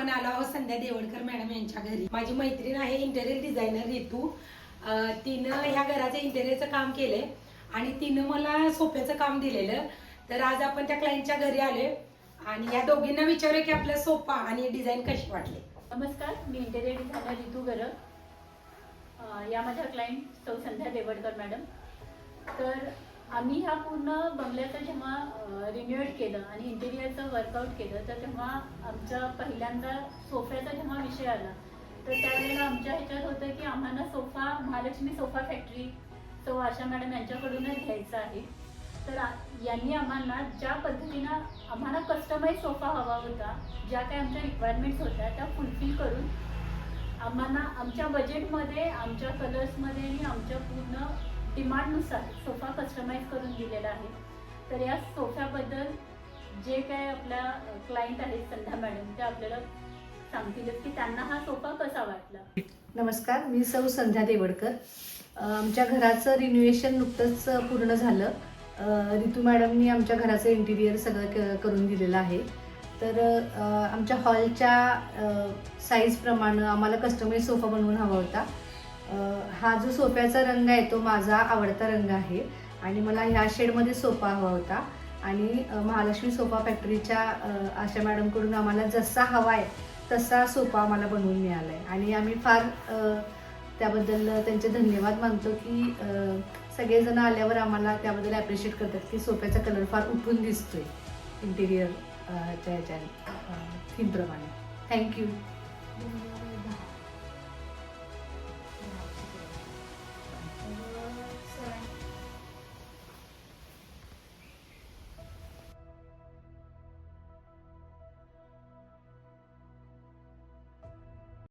आपण आलो आहोत संध्या देवडकर मॅडम यांच्या घरी। माझी मैत्रीण आहे इंटेरियर डिझायनर रितू। तिनं ह्या घराचं इंटेरियरचं काम केलंय आणि तिनं मला सोफ्याचं काम दिलेलं। तर आज आपण त्या क्लायंटच्या घरी आलोय आणि या दोघींना विचारूया की आपला सोफा आणि डिझाईन कशी वाटली। नमस्कार, मी इंटेरियर डिझायनर रितू गरग। या माझ्या क्लायंट सौ संध्या देवडकर मॅडम। तर आम्ही ह्या पूर्ण बंगल्याचं जेव्हा रिन्युएट केलं आणि इंटेरियरचं वर्कआउट केलं तर तेव्हा आमचा पहिल्यांदा सोफ्याचा जेव्हा विषय आला तर त्यावेळेला आमच्या ह्याच्यात होतं की आम्हाला सोफा महालक्ष्मी सोफा फॅक्टरी सौ आशा मॅडम यांच्याकडूनच घ्यायचा आहे। तर यांनी आम्हाला ज्या पद्धतीनं आम्हाला कस्टमाइज सोफा हवा होता, ज्या काही आमच्या रिक्वायरमेंट्स होत्या त्या फुलफिल करून आम्हाला आमच्या बजेटमध्ये, आमच्या कलर्समध्ये आणि आमच्या पूर्ण डिमांडनुसार सोफा कस्टमाइज करून दिलेला आहे। तर या सोफ्याबद्दल जे काय आपल्या क्लायंट आहेत संध्या मॅडम ते आपल्याला सांगतीलच की त्यांना हा सोफा कसा वाटला। नमस्कार, मी सौ संध्या देवडकर। आमच्या घराचं रिन्युएशन नुकतंच पूर्ण झालं। रितू मॅडमनी आमच्या घराचं इंटिरियर सगळं करून दिलेलं आहे। तर आमच्या हॉलच्या साईजप्रमाणे आम्हाला कस्टमाइज सोफा बनवून हवा होता। हा जो सोफ्याचा रंग आहे तो माझा आवडता रंग आहे आणि मला ह्या शेडमध्ये सोफा हवा होता आणि महालक्ष्मी सोफा फॅक्टरीच्या आशा मॅडमकडून आम्हाला जसा हवा आहे तसा सोफा आम्हाला बनवून मिळाला आहे आणि आम्ही फार त्याबद्दल त्यांचे धन्यवाद मानतो की सगळेजण आल्यावर आम्हाला त्याबद्दल ॲप्रिशिएट करतात की सोफ्याचा कलर फार उठून दिसतोय इंटिरियर च्या थीमप्रमाणे। थँक्यू।